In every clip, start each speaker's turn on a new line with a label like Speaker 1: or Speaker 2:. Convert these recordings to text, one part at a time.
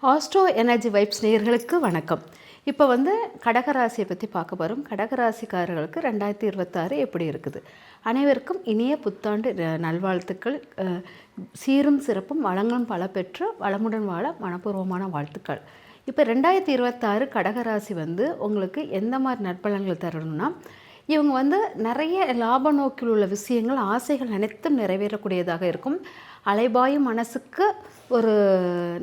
Speaker 1: Astro energy vibes நேயர்களுக்கு வணக்கம். இப்போ கடகராசியை பற்றி பார்க்க போகிறோம். கடகராசிக்காரர்களுக்கு 2026 எப்படி இருக்குது? அனைவருக்கும் இனிய புத்தாண்டு நல்வாழ்த்துக்கள். சீரும் சிறப்பும் வளங்களும் பல பெற்று வளமுடன் வாழ மனப்பூர்வமான வாழ்த்துக்கள். இப்போ 2026 கடகராசி உங்களுக்கு எந்த மாதிரி நற்பலன்கள் தரணும்னா, இவங்க நிறைய லாப நோக்கில் உள்ள விஷயங்கள், ஆசைகள் அனைத்தும் நிறைவேறக்கூடியதாக இருக்கும். அலைபாயும் மனசுக்கு ஒரு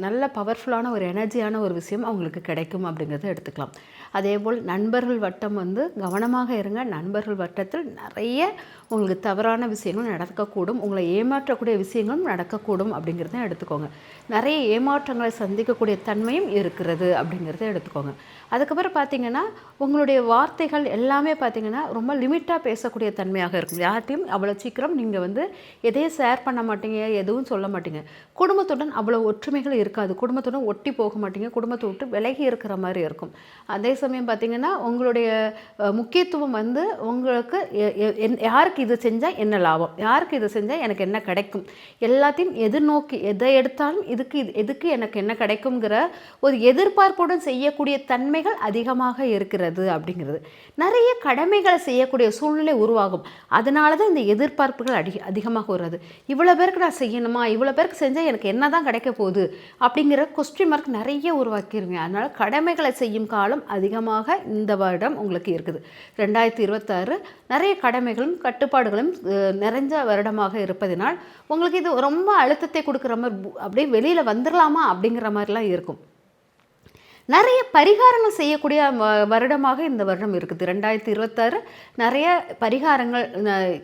Speaker 1: நல்ல பவர்ஃபுல்லான ஒரு எனர்ஜியான ஒரு விஷயம் அவங்களுக்கு கிடைக்கும் அப்படிங்கிறத எடுத்துக்கலாம். அதேபோல் நண்பர்கள் வட்டம் கவனமாக இருங்க. நண்பர்கள் வட்டத்தில் நிறைய உங்களுக்கு தவறான விஷயங்கள் நடக்கக்கூடும், உங்களை ஏமாற்றக்கூடிய விஷயங்களும் நடக்கக்கூடும் அப்படிங்கிறத எடுத்துக்கோங்க. நிறைய ஏமாற்றங்களை சந்திக்கக்கூடிய தன்மையும் இருக்கிறது அப்படிங்கிறத எடுத்துக்கோங்க. அதுக்கப்புறம் பார்த்திங்கன்னா, உங்களுடைய வார்த்தைகள் எல்லாமே பார்த்திங்கன்னா ரொம்ப லிமிட்டாக பேசக்கூடிய தன்மையாக இருக்கும். யார்கிட்டையும் அவ்வளோ சீக்கிரம் நீங்கள் எதையும் ஷேர் பண்ண மாட்டீங்க, எதுவும் சொல்ல மாட்டீங்க. குடும்பத்துடன் அவ்வளோ ஒற்றுமைகள் இருக்காது. குடும்பத்துடன் ஒட்டி போக மாட்டீங்க, குடும்பத்தை விட்டு விலகி இருக்கிற மாதிரி இருக்கும். அதே சமயம் பார்த்திங்கன்னா, உங்களுடைய முக்கியத்துவம் உங்களுக்கு யாருக்கு இது செஞ்சால் என்ன லாபம், யாருக்கு இது செஞ்சால் எனக்கு என்ன கிடைக்கும், எல்லாத்தையும் எதிர்நோக்கி எதை எடுத்தாலும் எதுக்கு எனக்கு என்ன கிடைக்குங்கிற ஒரு எதிர்பார்ப்புடன் செய்யக்கூடிய தன்மைகள் அதிகமாக இருக்கிறது அப்படிங்கிறது. நிறைய கடமைகளை செய்யக்கூடிய சூழ்நிலை உருவாகும். அதனால தான் இந்த எதிர்பார்ப்புகள் அதிகமாக வருது. இவ்வளோ பேருக்கு நான் செய்யணுமா, இவ்வளோ பேருக்கு செஞ்சால் எனக்கு என்ன தான் கிடைக்க போகுது அப்படிங்கிற கொஸ்டின் மார்க் நிறைய உருவாக்கிடுங்க. அதனால் கடமைகளை செய்யும் காலம் அதிகமாக இந்த வருடம் உங்களுக்கு இருக்குது. 2026 நிறைய கடமைகளும் கட்டுப்பாடுகளும் நிறைஞ்ச வருடமாக இருப்பதனால் உங்களுக்கு இது ரொம்ப அழுத்தத்தை கொடுக்குற மாதிரி, அப்படியே வெளியில் வந்துடலாமா அப்படிங்கிற மாதிரிலாம் இருக்கும். நிறைய பரிகாரங்கள் செய்யக்கூடிய வருடமாக இந்த வருடம் இருக்குது. 2026 நிறைய பரிகாரங்கள்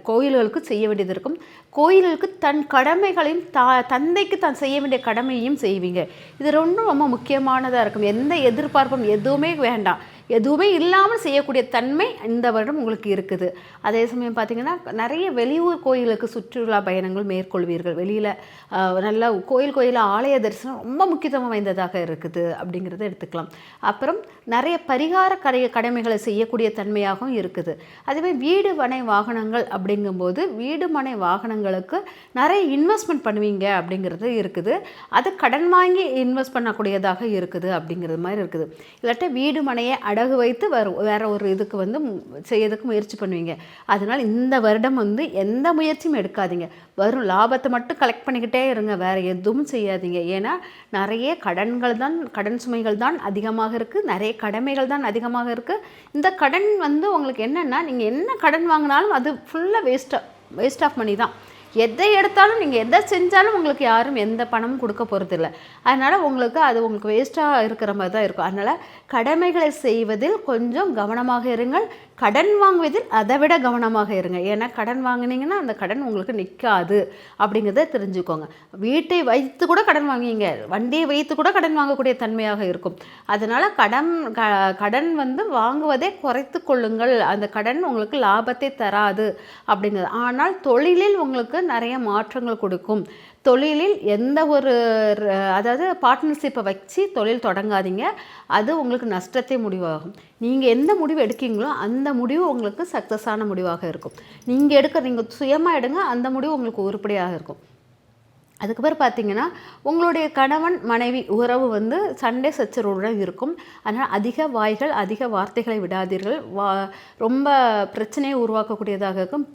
Speaker 1: கோயில்களுக்கு செய்ய வேண்டியது இருக்கும். கோயில்களுக்கு தன் கடமைகளையும் தந்தைக்கு தான் செய்ய வேண்டிய கடமையையும் செய்வீங்க. இது ரொம்ப முக்கியமானதாக இருக்கும். எந்த எதிர்பார்ப்பும் எதுவுமே வேண்டாம், எதுவுமே இல்லாமல் செய்யக்கூடிய தன்மை இந்த வருடம் உங்களுக்கு இருக்குது. அதே சமயம் பார்த்திங்கன்னா, நிறைய வெளியூர் கோயிலுக்கு சுற்றுலா பயணங்கள் மேற்கொள்வீர்கள். வெளியில் நல்ல கோயில் ஆலய தரிசனம் ரொம்ப முக்கியத்துவம் வாய்ந்ததாக இருக்குது அப்படிங்கிறத எடுத்துக்கலாம். அப்புறம் நிறைய பரிகார கடமைகளை செய்யக்கூடிய தன்மையாகவும் இருக்குது. அதுவே வீடு மனை வாகனங்கள் அப்படிங்கும்போது வீடு மனை வாகனங்களுக்கு நிறைய இன்வெஸ்ட்மெண்ட் பண்ணுவீங்க அப்படிங்கிறது இருக்குது. அது கடன் வாங்கி இன்வெஸ்ட் பண்ணக்கூடியதாக இருக்குது அப்படிங்கிறது மாதிரி இருக்குது. இல்லாட்ட வீடு மனையை அடகு வைத்து வேற ஒரு இதுக்கு செய்யறதுக்கு முயற்சி பண்ணுவீங்க. அதனால் இந்த வருடம் எந்த முயற்சியும் எடுக்காதீங்க. வரும் லாபத்தை மட்டும் கலெக்ட் பண்ணிக்கிட்டே இருங்க, வேறு எதுவும் செய்யாதீங்க. ஏன்னா நிறைய கடன் சுமைகள் தான் அதிகமாக இருக்குது, நிறைய கடமைகள் தான் அதிகமாக இருக்குது. இந்த கடன் உங்களுக்கு என்னென்னா, நீங்கள் என்ன கடன் வாங்கினாலும் அது ஃபுல்லாக வேஸ்ட் ஆஃப் மணி தான். எதை எடுத்தாலும் நீங்கள் எதை செஞ்சாலும் உங்களுக்கு யாரும் எந்த பணமும் கொடுக்க போகிறதில்ல. அதனால் அது உங்களுக்கு வேஸ்ட்டாக இருக்கிற மாதிரி தான் இருக்கும். அதனால் கடமைகளை செய்வதில் கொஞ்சம் கவனமாக இருங்கள். கடன் வாங்குவதில் அதை விட கவனமாக இருங்க. ஏன்னா கடன் வாங்கினீங்கன்னா அந்த கடன் உங்களுக்கு நிற்காது அப்படிங்கிறத தெரிஞ்சுக்கோங்க. வீட்டை வைத்து கூட கடன் வாங்குவீங்க, வண்டியை வைத்து கூட கடன் வாங்கக்கூடிய தன்மையாக இருக்கும். அதனால் கடன் வாங்குவதை குறைத்து கொள்ளுங்கள். அந்த கடன் உங்களுக்கு லாபத்தை தராது அப்படிங்கிறது. ஆனால் தொழிலில் உங்களுக்கு நிறைய மாற்றங்கள் கொடுக்கும். தொழிலில் எந்த ஒரு அதாவது பார்ட்னர்ஷிப்பை வச்சு தொழில் தொடங்காதீங்க, அது உங்களுக்கு நஷ்டத்தை முடிவாகும். நீங்கள் எந்த முடிவு எடுக்கீங்களோ அந்த முடிவு உங்களுக்கு சக்ஸஸான முடிவாக இருக்கும். நீங்கள் சுயமாக எடுங்க, அந்த முடிவு உங்களுக்கு உருப்படியாக இருக்கும். அதுக்கப்புறம் பார்த்திங்கன்னா, உங்களுடைய கணவன் மனைவி உறவு சண்டை சச்சரவுடன் இருக்கும். அதனால் அதிக வார்த்தைகளை விடாதீர்கள். ரொம்ப பிரச்சனையை உருவாக்கக்கூடியதாக இருக்கும்.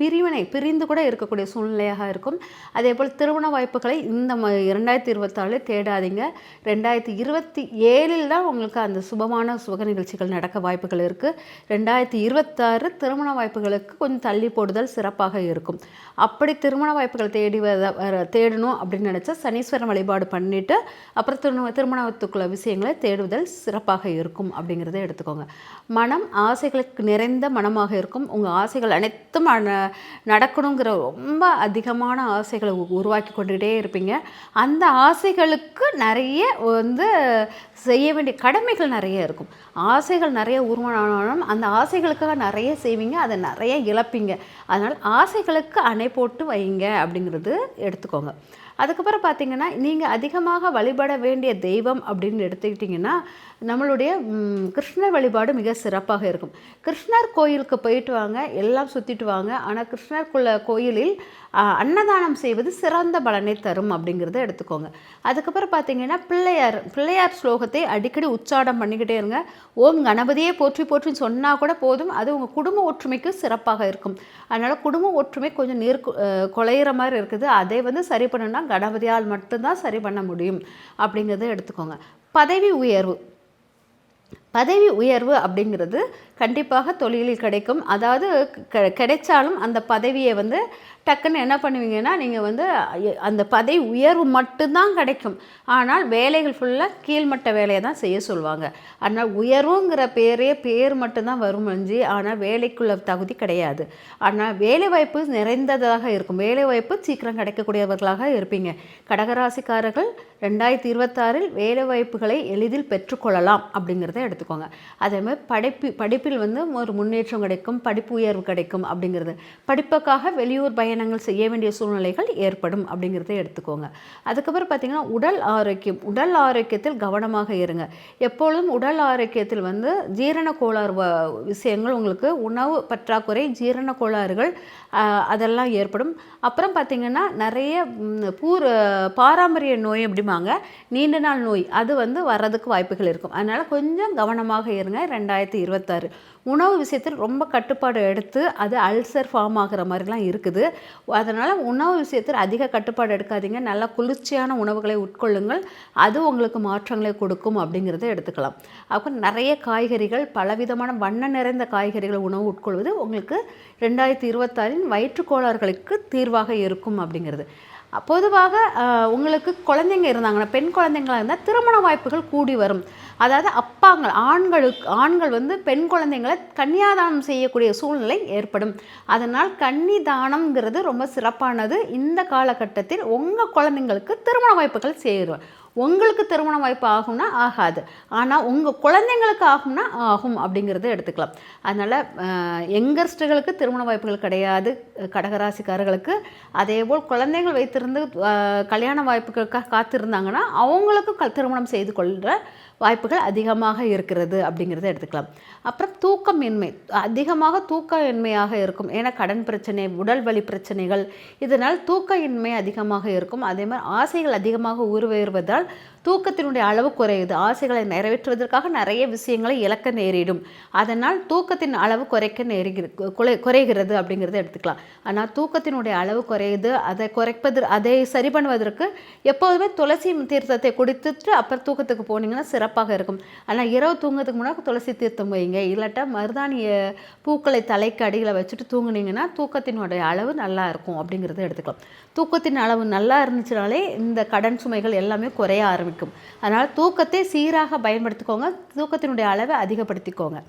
Speaker 1: பிரிந்து கூட இருக்கக்கூடிய சூழ்நிலையாக இருக்கும். அதே போல் திருமண வாய்ப்புகளை இந்த 2024 தேடாதீங்க. 2027 தான் உங்களுக்கு அந்த சுக நிகழ்ச்சிகள் நடக்க வாய்ப்புகள் இருக்குது. 2026 திருமண வாய்ப்புகளுக்கு கொஞ்சம் தள்ளி போடுதல் சிறப்பாக இருக்கும். அப்படி திருமண வாய்ப்புகள் தேடணும் அப்படின்னு நினச்சா சனீஸ்வரன் வழிபாடு பண்ணிவிட்டு அப்புறம் திருமணத்துக்குள்ள விஷயங்களை தேடுதல் சிறப்பாக இருக்கும் அப்படிங்கிறத எடுத்துக்கோங்க. மனம் ஆசைகளுக்கு நிறைந்த மனமாக இருக்கும். உங்கள் ஆசைகள் அனைத்தும் நடக்கணுங்கிற ரொம்ப அதிகமான ஆசைகளை உருவாக்கி கொண்டுகிட்டே இருப்பீங்க. அந்த ஆசைகளுக்கு நிறைய செய்ய வேண்டிய கடமைகள் நிறைய இருக்கும். ஆசைகள் நிறைய உருவானாலும் அந்த ஆசைகளுக்காக நிறைய செய்வீங்க, அதை நிறைய இழப்பீங்க. அதனால் ஆசைகளுக்கு அணை போட்டு வைங்க அப்படிங்கிறது எடுத்துக்கோங்க. அதுக்கப்புறம் பார்த்திங்கன்னா, நீங்கள் அதிகமாக வழிபட வேண்டிய தெய்வம் அப்படின்னு எடுத்துக்கிட்டிங்கன்னா, நம்மளுடைய கிருஷ்ணர் வழிபாடு மிக சிறப்பாக இருக்கும். கிருஷ்ணர் கோயிலுக்கு போயிட்டு வாங்க, எல்லாம் சுற்றிட்டு வாங்க. ஆனால் கிருஷ்ணர் கோயிலில் அன்னதானம் செய்வது சிறந்த பலனை தரும் அப்படிங்கிறத எடுத்துக்கோங்க. அதுக்கப்புறம் பார்த்தீங்கன்னா பிள்ளையார் ஸ்லோகத்தை அடிக்கடி உச்சாடம் பண்ணிக்கிட்டே இருங்க. ஓம் கணபதியே போற்றி போற்றின்னு சொன்னால் கூட போதும், அது உங்கள் குடும்ப ஒற்றுமைக்கு சிறப்பாக இருக்கும். அதனால் குடும்ப ஒற்றுமை கொஞ்சம் குலையிற மாதிரி இருக்குது, அதை வந்து சரி பண்ணணும்னா கணபதியால் மட்டும்தான் சரி பண்ண முடியும் அப்படிங்கிறத எடுத்துக்கோங்க. பதவி உயர்வு அப்படிங்கிறது கண்டிப்பாக தொழிலில் கிடைக்கும். அதாவது கிடைச்சாலும் அந்த பதவியை வந்து டக்குன்னு என்ன பண்ணுவீங்கன்னா, நீங்கள் வந்து அந்த பதவி உயர்வு மட்டும்தான் கிடைக்கும், ஆனால் வேலைகள் ஃபுல்லாக கீழ்மட்ட வேலையை தான் செய்ய சொல்லுவாங்க. அதனால் உயர்வுங்கிற பேர் மட்டும்தான் வரும் அஞ்சு, ஆனால் வேலைக்குள்ள தகுதி கிடையாது. ஆனால் வேலைவாய்ப்பு நிறைந்ததாக இருக்கும், வேலைவாய்ப்பு சீக்கிரம் கிடைக்கக்கூடியவர்களாக இருப்பீங்க. கடகராசிக்காரர்கள் 2026 வேலைவாய்ப்புகளை எளிதில் பெற்றுக்கொள்ளலாம் அப்படிங்கிறத எடுத்துக்கோங்க. அதே மாதிரி படிப்பில் வந்து ஒரு முன்னேற்றம் கிடைக்கும், படிப்பு உயர்வு கிடைக்கும் அப்படிங்கிறது. படிப்புக்காக வெளியூர் பயணங்கள் செய்ய வேண்டிய சூழ்நிலைகள் ஏற்படும் அப்படிங்கிறத எடுத்துக்கோங்க. அதுக்கப்புறம் பார்த்திங்கன்னா உடல் ஆரோக்கியத்தில் கவனமாக இருங்க. எப்பொழுதும் உடல் ஆரோக்கியத்தில் வந்து ஜீரண கோளாறு விஷயங்கள், உங்களுக்கு உணவு பற்றாக்குறை, ஜீரண கோளாறுகள் அதெல்லாம் ஏற்படும். அப்புறம் பார்த்திங்கன்னா நிறைய பாரம்பரிய நோய் அப்படிம்பாங்க, நீண்ட நாள் நோய், அது வந்து வர்றதுக்கு வாய்ப்புகள் இருக்கும். அதனால் கொஞ்சம் கவனமாக இருங்க. 2026 உணவு விஷயத்தில் ரொம்ப கட்டுப்பாடு எடுத்து, அது அல்சர் ஃபார்ம் ஆகிற மாதிரிலாம் இருக்குது. அதனால் உணவு விஷயத்தில் அதிக கட்டுப்பாடு எடுக்காதீங்க. நல்லா குளிர்ச்சியான உணவுகளை உட்கொள்ளுங்கள், அது உங்களுக்கு மாற்றங்களை கொடுக்கும் அப்படிங்கிறத எடுத்துக்கலாம். அப்புறம் நிறைய காய்கறிகள், பலவிதமான வண்ண நிறைந்த காய்கறிகள் உணவு உட்கொள்வது உங்களுக்கு 2026 வயிற்றுக்கோளாறுகளுக்கு தீர்வாக இருக்கும் அப்படிங்கிறது. பொதுவாக உங்களுக்கு குழந்தைங்க இருந்தாங்கன்னா, பெண் குழந்தைங்களாக இருந்தால் திருமண வாய்ப்புகள் கூடி வரும். அதாவது ஆண்கள் வந்து பெண் குழந்தைங்களை கன்னியாதானம் செய்யக்கூடிய சூழ்நிலை ஏற்படும். அதனால் கன்னி தானம்ங்கிறது ரொம்ப சிறப்பானது. இந்த காலகட்டத்தில் உங்கள் குழந்தைங்களுக்கு திருமண வாய்ப்புகள் சேரும். உங்களுக்கு திருமண வாய்ப்பு ஆகும்னா ஆகாது, ஆனால் உங்கள் குழந்தைங்களுக்கு ஆகும்னா ஆகும் அப்படிங்கிறத எடுத்துக்கலாம். அதனால் யங்கர்ஸ்டுகளுக்கு திருமண வாய்ப்புகள் கிடையாது கடகராசிக்காரர்களுக்கு. அதேபோல் குழந்தைகள் வைத்திருந்து கல்யாண வாய்ப்புகளுக்காக காத்திருந்தாங்கன்னா அவங்களுக்கு திருமணம் செய்து கொள்கிற வாய்ப்புகள் அதிகமாக இருக்கிறது அப்படிங்கிறத எடுத்துக்கலாம். அப்புறம் அதிகமாக தூக்கமின்மையாக இருக்கும். ஏன்னா கடன் பிரச்சனை, உடல் வலி பிரச்சனைகள், இதனால் தூக்கமின்மை அதிகமாக இருக்கும். அதே மாதிரி ஆசைகள் அதிகமாக உருவேறுவதால் தூக்கத்தினுடைய அளவு குறையுது. ஆசைகளை நிறைவேற்றுவதற்காக நிறைய விஷயங்களை இழக்க நேரிடும். அதனால் தூக்கத்தின் அளவு குறைகிறது அப்படிங்கிறத எடுத்துக்கலாம். ஆனால் தூக்கத்தினுடைய அளவு குறையுது, அதை சரி பண்ணுவதற்கு எப்போதுமே துளசி தீர்த்தத்தை குடித்துட்டு அப்புறம் தூக்கத்துக்கு போனீங்கன்னா சிறப்பாக இருக்கும். ஆனால் இரவு தூங்கத்துக்கு முன்னாடி துளசி தீர்த்தம் வைங்க, இல்லாட்டா மருதாணிய பூக்களை தலைக்கு அடியில் வச்சுட்டு தூங்குனீங்கன்னா தூக்கத்தினுடைய அளவு நல்லா இருக்கும் அப்படிங்கிறத எடுத்துக்கலாம். தூக்கத்தின் அளவு நல்லா இருந்துச்சுனாலே இந்த கடன் சுமைகள் எல்லாமே குறைய ஆரம்பிக்கும். அதனால் தூக்கத்தை சீராக பயன்படுத்திக்கோங்க, தூக்கத்தினுடைய அளவை அதிகப்படுத்திக்கோங்க.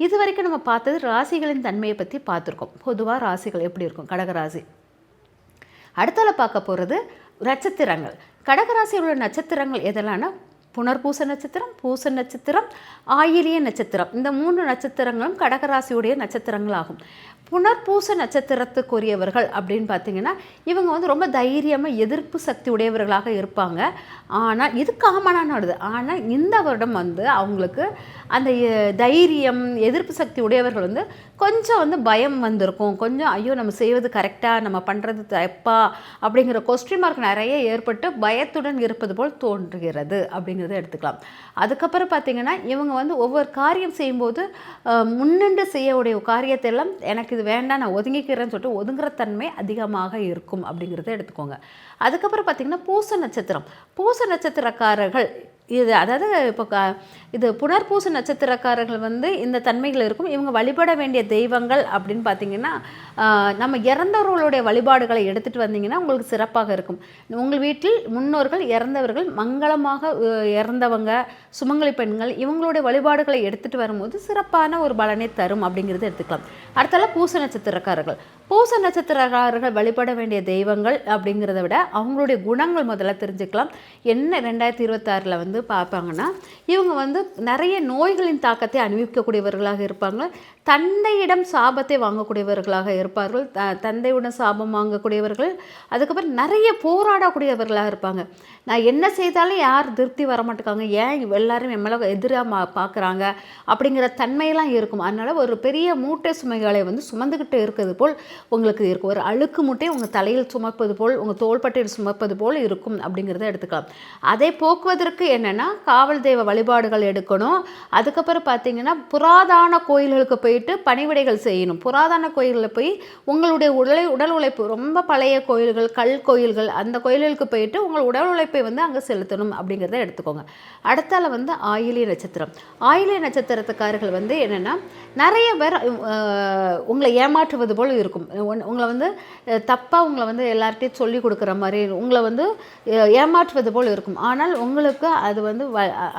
Speaker 1: இது வரைக்கும் நம்ம பார்த்தது ராசிகளின் தன்மையை பற்றி பார்த்துருக்கோம். பொதுவாக ராசிகள் எப்படி இருக்கும் கடகராசி. அடுத்தால பார்க்க போகிறது நட்சத்திரங்கள். கடகராசியில் உள்ள நட்சத்திரங்கள் எதெல்லாம்னா புனர்பூச நட்சத்திரம், பூச நட்சத்திரம், ஆயிலிய நட்சத்திரம். இந்த 3 நட்சத்திரங்களும் கடகராசியுடைய நட்சத்திரங்கள் ஆகும். புனர்பூச நட்சத்திரத்துக்குரியவர்கள் அப்படின்னு பார்த்தீங்கன்னா இவங்க வந்து ரொம்ப தைரியமாக எதிர்ப்பு சக்தி உடையவர்களாக இருப்பாங்க. ஆனால் இது காமனானது. ஆனால் இந்த வருடம் வந்து அவங்களுக்கு அந்த தைரியம், எதிர்ப்பு சக்தி உடையவர்கள் வந்து கொஞ்சம் வந்து பயம் வந்திருக்கும். கொஞ்சம் ஐயோ நம்ம செய்வது கரெக்டாக, நம்ம பண்ணுறது தப்பா அப்படிங்கிற கொஸ்டின் மார்க் நிறைய ஏற்பட்டு பயத்துடன் இருப்பது போல் தோன்றுகிறது அப்படிங்கிறத எடுத்துக்கலாம். அதுக்கப்புறம் பார்த்திங்கன்னா இவங்க வந்து ஒவ்வொரு காரியம் செய்யும்போது முன்னின்று செய்யக்கூடிய காரியத்தை எல்லாம் எனக்கு இது வேண்டாம், நான் ஒதுங்கிக்கிறேன்னு சொல்லிட்டு ஒதுங்குற தன்மை அதிகமாக இருக்கும் அப்படிங்கிறத எடுத்துக்கோங்க. அதுக்கப்புறம் பார்த்திங்கன்னா பூச நட்சத்திரக்காரர்கள் அதாவது இப்போ இது புனர்பூச நட்சத்திரக்காரர்கள் வந்து இந்த தன்மைகள் இருக்கும். இவங்க வழிபட வேண்டிய தெய்வங்கள் அப்படின்னு பார்த்தீங்கன்னா நம்ம இறந்தவர்களுடைய வழிபாடுகளை எடுத்துகிட்டு வந்தீங்கன்னா உங்களுக்கு சிறப்பாக இருக்கும். உங்கள் வீட்டில் முன்னோர்கள் இறந்தவர்கள் மங்களமாக இறந்தவங்க, சுமங்கலி பெண்கள், இவங்களுடைய வழிபாடுகளை எடுத்துகிட்டு வரும்போது சிறப்பான ஒரு பலனை தரும் அப்படிங்கிறது எடுத்துக்கலாம். அடுத்தால பூச நட்சத்திரக்காரர்கள் வழிபட வேண்டிய தெய்வங்கள் அப்படிங்கிறத விட அவங்களுடைய குணங்கள் முதல்ல தெரிஞ்சுக்கலாம். என்ன 2026 வந்து பார்ப்பாங்கன்னா இவங்க வந்து நிறைய நோய்களின் தாக்கத்தை அனுபவிக்கக்கூடியவர்களாக இருப்பாங்க. தந்தையிடம் சாபத்தை வாங்கக்கூடியவர்களாக இருப்பார்கள். தந்தையுடன் சாபம் வாங்கக்கூடியவர்கள், அதுக்கப்புறம் நிறைய போராடக்கூடியவர்களாக இருப்பாங்க. நான் என்ன செய்தாலும் யார் திருப்தி வரமாட்டேக்காங்க, ஏன் எல்லாரும் என் மேலே எதிராக பார்க்குறாங்க அப்படிங்கிற தன்மையெல்லாம் இருக்கும். அதனால் ஒரு பெரிய மூட்டை சுமைகளை வந்து சுமந்துக்கிட்டு இருக்கிறது போல் உங்களுக்கு இருக்கும். ஒரு அழுக்கு மூட்டையை உங்கள் தலையில் சுமப்பது போல், உங்கள் தோள்பட்டையில் சுமப்பது போல் இருக்கும் அப்படிங்கிறத எடுத்துக்கலாம். அதை போக்குவதற்கு என்னென்னா காவல் தெய்வ வழிபாடுகள் எடுக்கணும். அதுக்கப்புறம் பார்த்திங்கன்னா புராதான கோயில்களுக்கு போயிட்டு பணிவிடைகள் செய்யணும். புராதான கோயில்களில் போய் உங்களுடைய உடல் உழைப்பு, ரொம்ப பழைய கோயில்கள், கல் கோயில்கள், அந்த கோயில்களுக்கு போயிட்டு உங்கள் உடல் உழைப்பை வந்து அங்கே செலுத்தணும் அப்படிங்கிறத எடுத்துக்கோங்க. அடுத்தால வந்து ஆயிலிய நட்சத்திரம். ஆயிலிய நட்சத்திரத்துக்காரர்கள் வந்து என்னென்னா நிறைய பேர் உங்களை ஏமாற்றுவது போல் இருக்கும். உங்களை வந்து தப்பாக உங்களை வந்து எல்லார்ட்டையும் சொல்லி கொடுக்குற மாதிரி உங்களை வந்து ஏமாற்றுவது போல் இருக்கும். ஆனால் உங்களுக்கு அது வந்து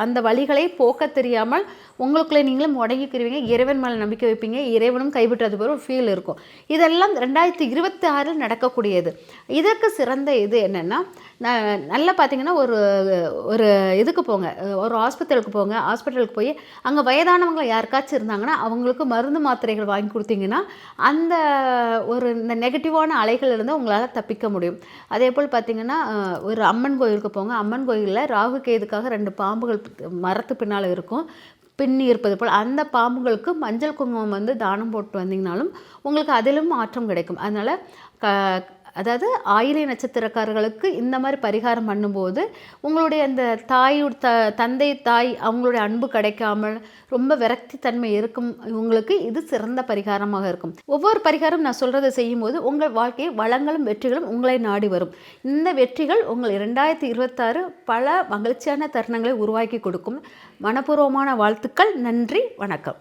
Speaker 1: அந்த வழிகளை போக்க தெரியாமல் உங்களுக்குள்ளே நீங்களும் முடங்கிக்கிறீங்க. இறைவன் மேலே நம்பிக்கை வைப்பீங்க, இறைவனும் கைவிட்டது போல் ஒரு ஃபீல் இருக்கும். இதெல்லாம் 2026 நடக்கக்கூடியது. இதற்கு சிறந்த இது என்னென்னா, நல்லா பார்த்தீங்கன்னா ஒரு இதுக்கு போங்க, ஒரு ஹாஸ்பிட்டலுக்கு போங்க. ஹாஸ்பிட்டலுக்கு போய் அங்கே வயதானவங்க யாருக்காச்சும் இருந்தாங்கன்னா அவங்களுக்கு மருந்து மாத்திரைகள் வாங்கி கொடுத்தீங்கன்னா அந்த இந்த நெகட்டிவான அலைகளிலிருந்து உங்களால் தப்பிக்க முடியும். அதே போல் பார்த்திங்கன்னா ஒரு அம்மன் கோயிலுக்கு போங்க. அம்மன் கோயிலில் ராகு கேதுக்காக 2 பாம்புகள் மரத்து பின்னால் இருக்கும், பின்னி இருப்பது போல். அந்த பாம்புகளுக்கு மஞ்சள் குங்குமம் வந்து தானம் போட்டு வந்தீங்கனாலும் உங்களுக்கு அதிலும் மாற்றம் கிடைக்கும். அதனால் அதாவது ஆயிலிய நட்சத்திரக்காரர்களுக்கு இந்த மாதிரி பரிகாரம் பண்ணும்போது உங்களுடைய அந்த தந்தை தாய் அவங்களுடைய அன்பு கிடைக்காமல் ரொம்ப விரக்தி தன்மை இருக்கும். உங்களுக்கு இது சிறந்த பரிகாரமாக இருக்கும். ஒவ்வொரு பரிகாரம் நான் சொல்கிறத செய்யும்போது உங்கள் வாழ்க்கையை வளங்களும் வெற்றிகளும் உங்களை நாடி வரும். இந்த வெற்றிகள் உங்கள் 2026 பல மகிழ்ச்சியான தருணங்களை உருவாக்கி கொடுக்கும். மனப்பூர்வமான வாழ்த்துக்கள். நன்றி, வணக்கம்.